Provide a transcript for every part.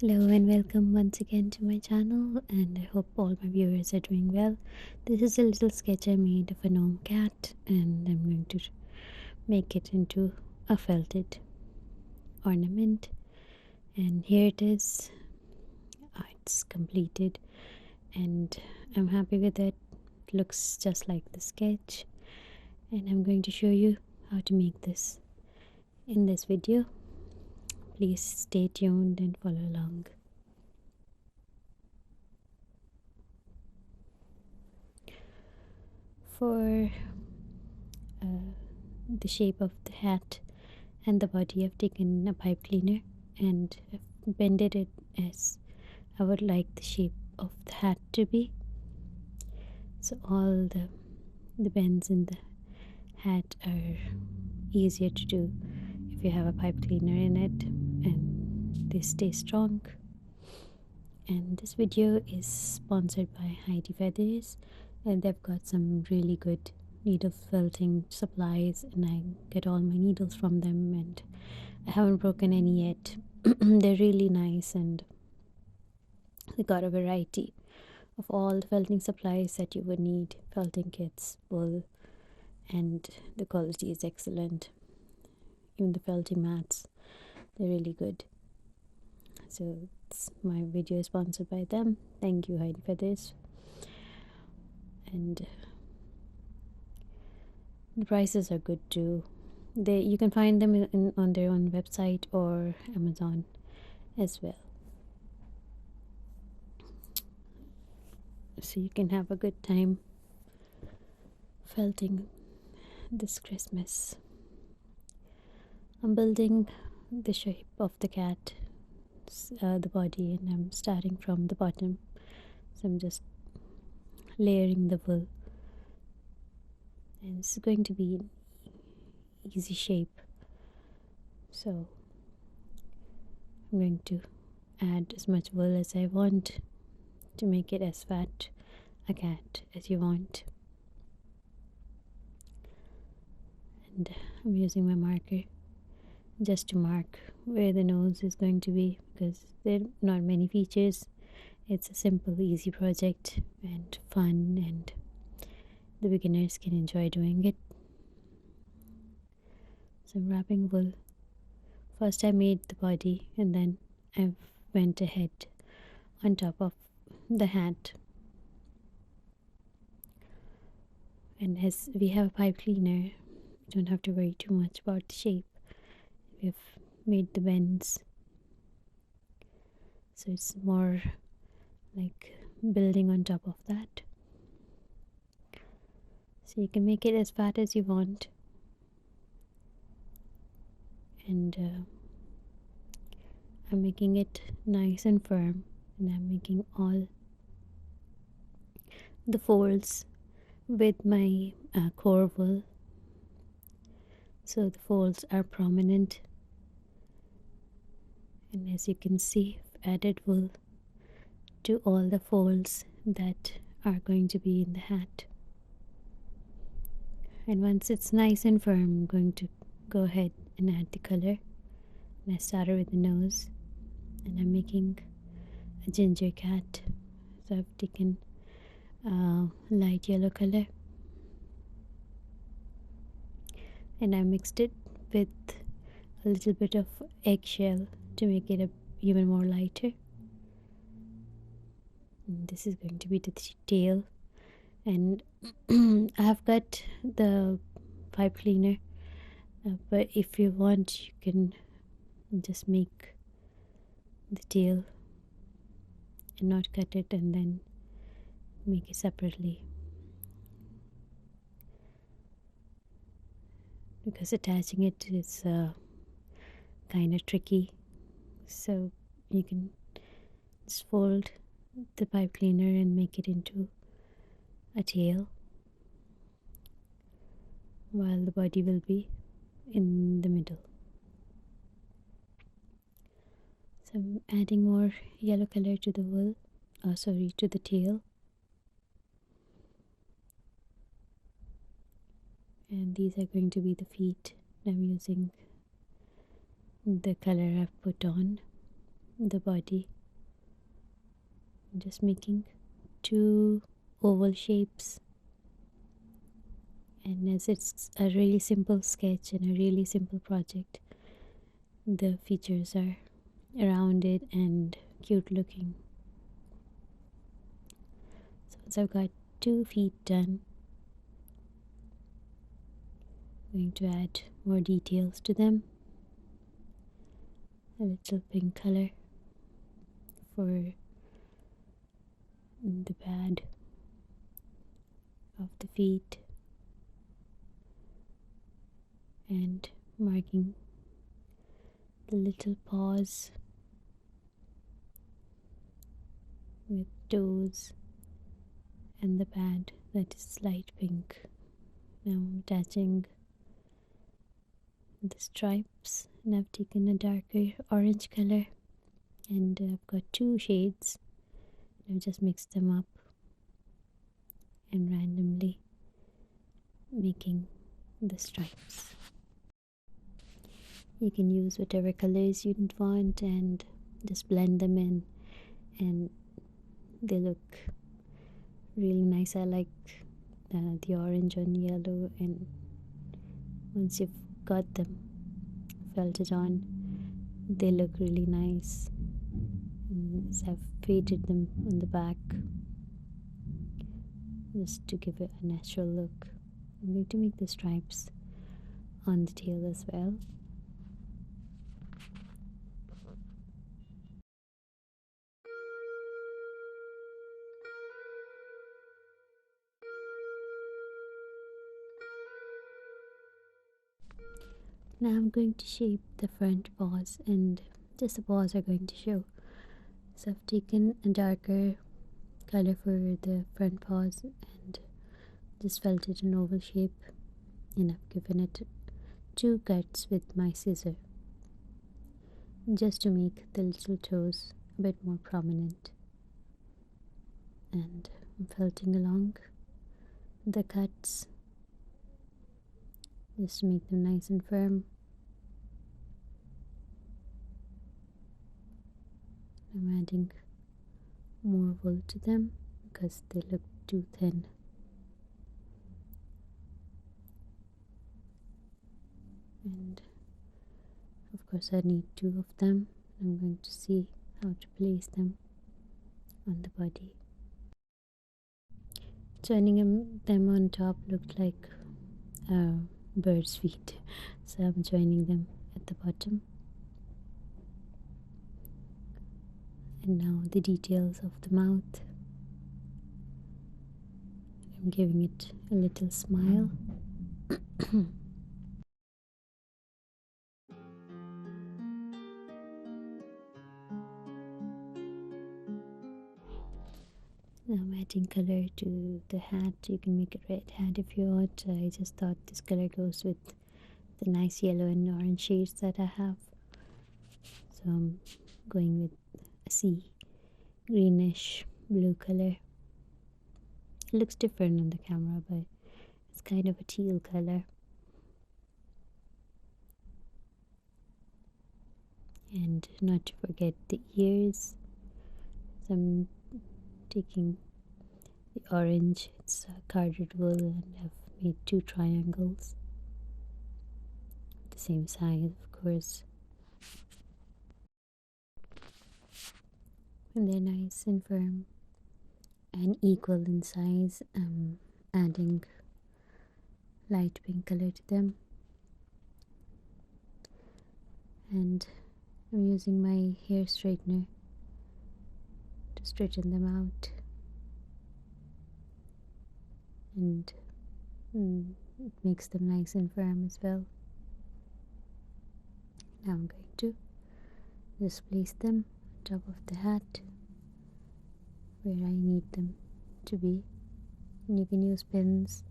Hello and welcome once again to my channel, and I hope all my viewers are doing well. This is a little sketch I made of a gnome cat, and I'm going to make it into a felted ornament. And here it is. It's completed and I'm happy with it. It looks just like the sketch, and I'm going to show you how to make this in this video. Please stay tuned and follow along. For the shape of the hat and the body, I've taken a pipe cleaner and I've bended it as I would like the shape of the hat to be. So all the bends in the hat are easier to do if you have a pipe cleaner in it, and they stay strong. And this video is sponsored by Heidi Feathers, and they've got some really good needle felting supplies, and I get all my needles from them, and I haven't broken any yet. They're really nice, and they got a variety of all the felting supplies that you would need: felting kits, wool, and the quality is excellent. Even the felting mats, they're really good. So my video is sponsored by them. Thank you, Heidi, for this. And the prices are good too. You can find them on their own website or Amazon as well. So you can have a good time felting this Christmas. I'm building the shape of the cat, the body, and I'm starting from the bottom. So I'm just layering the wool, and it's going to be an easy shape. So I'm going to add as much wool as I want to make it as fat a cat as you want. And I'm using my marker just to mark where the nose is going to be, because there are not many features. It's a simple, easy project and fun, and the beginners can enjoy doing it. So I'm wrapping wool. First I made the body, and then I went ahead on top of the hat. And as we have a pipe cleaner, we don't have to worry too much about the shape. We've made the bends, so it's more like building on top of that. So you can make it as fat as you want, and I'm making it nice and firm, and I'm making all the folds with my core wool, so the folds are prominent. And as you can see, I've added wool to all the folds that are going to be in the hat. And once it's nice and firm, I'm going to go ahead and add the color. And I started with the nose, and I'm making a ginger cat. So I've taken light yellow color, and I mixed it with a little bit of eggshell to make it even more lighter. And this is going to be the tail, and I have got the pipe cleaner, but if you want, you can just make the tail and not cut it and then make it separately, because attaching it is kind of tricky. So you can just fold the pipe cleaner and make it into a tail, while the body will be in the middle. So I'm adding more yellow color to the wool, to the tail. And these are going to be the feet. I'm using the color I've put on. the body. I'm just making two oval shapes, and as it's a really simple sketch and a really simple project, the features are rounded and cute looking. So once I've got 2 feet done, I'm going to add more details to them. A little pink color for the pad of the feet, and marking the little paws with toes and the pad that is light pink. Now I'm attaching the stripes, and I've taken a darker orange color, and I've got 2 shades. I've just mixed them up and randomly making the stripes. You can use whatever colors you want and just blend them in, and they look really nice. I like the orange on yellow, and once you've got them felted on, they look really nice. And I've faded them on the back just to give it a natural look. I'm going to make the stripes on the tail as well. Now I'm going to shape the front paws, and just the paws are going to show. So I've taken a darker color for the front paws and just felted an oval shape, and I've given it 2 cuts with my scissor just to make the little toes a bit more prominent. And I'm felting along the cuts just to make them nice and firm. I'm adding more wool to them because they look too thin. And of course I need 2 of them. I'm going to see how to place them on the body. Joining them on top looked like a bird's feet, so I'm joining them at the bottom. And now the details of the mouth. I'm giving it a little smile. Now I'm adding color to the hat. You can make a red hat if you want. I just thought this color goes with the nice yellow and orange shades that I have. So I'm going with a sea greenish blue color. It looks different on the camera, but it's kind of a teal color. And not to forget the ears. So I'm taking the orange, it's carded wool, and I've made 2 triangles the same size, of course, and they're nice and firm and equal in size. I'm adding light pink color to them, and I'm using my hair straightener to straighten them out, and it makes them nice and firm as well. Now I'm going to just place them on top of the hat where I need them to be, and you can use pins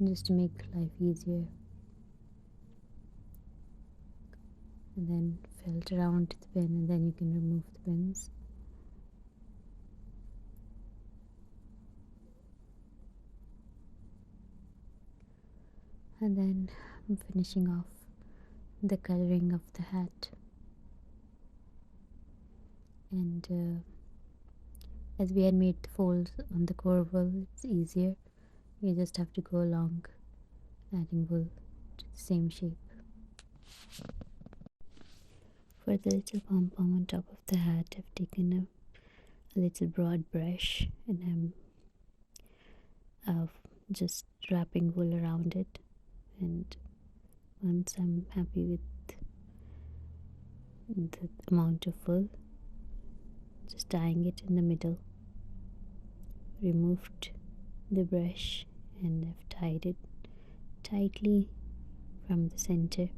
just to make life easier, and then felt around the pin, and then you can remove the pins. And then I'm finishing off the coloring of the hat. And as we had made the folds on the core wool, it's easier. You just have to go along adding wool to the same shape. For the little pom-pom on top of the hat, I've taken a little broad brush and I'm just wrapping wool around it. And once I'm happy with the amount of wool, just tying it in the middle. Removed the brush and I've tied it tightly from the center.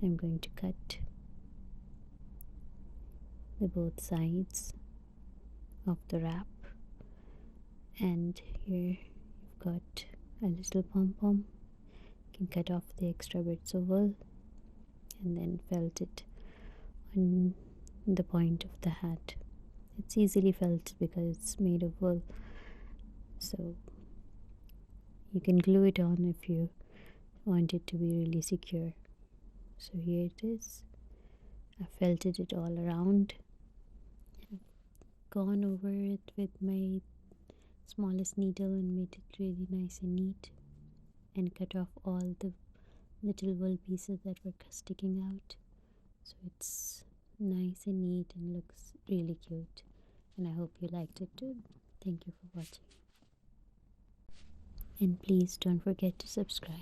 I'm going to cut the both sides of the wrap, and here you've got a little pom-pom. You can cut off the extra bits of wool and then felt it on the point of the hat. It's easily felt because it's made of wool, so you can glue it on if you want it to be really secure. So here it is. I felted it all around. I've gone over it with my smallest needle and made it really nice and neat, and cut off all the little wool pieces that were sticking out, so it's nice and neat and looks really cute. And I hope you liked it too. Thank you for watching, and please don't forget to subscribe.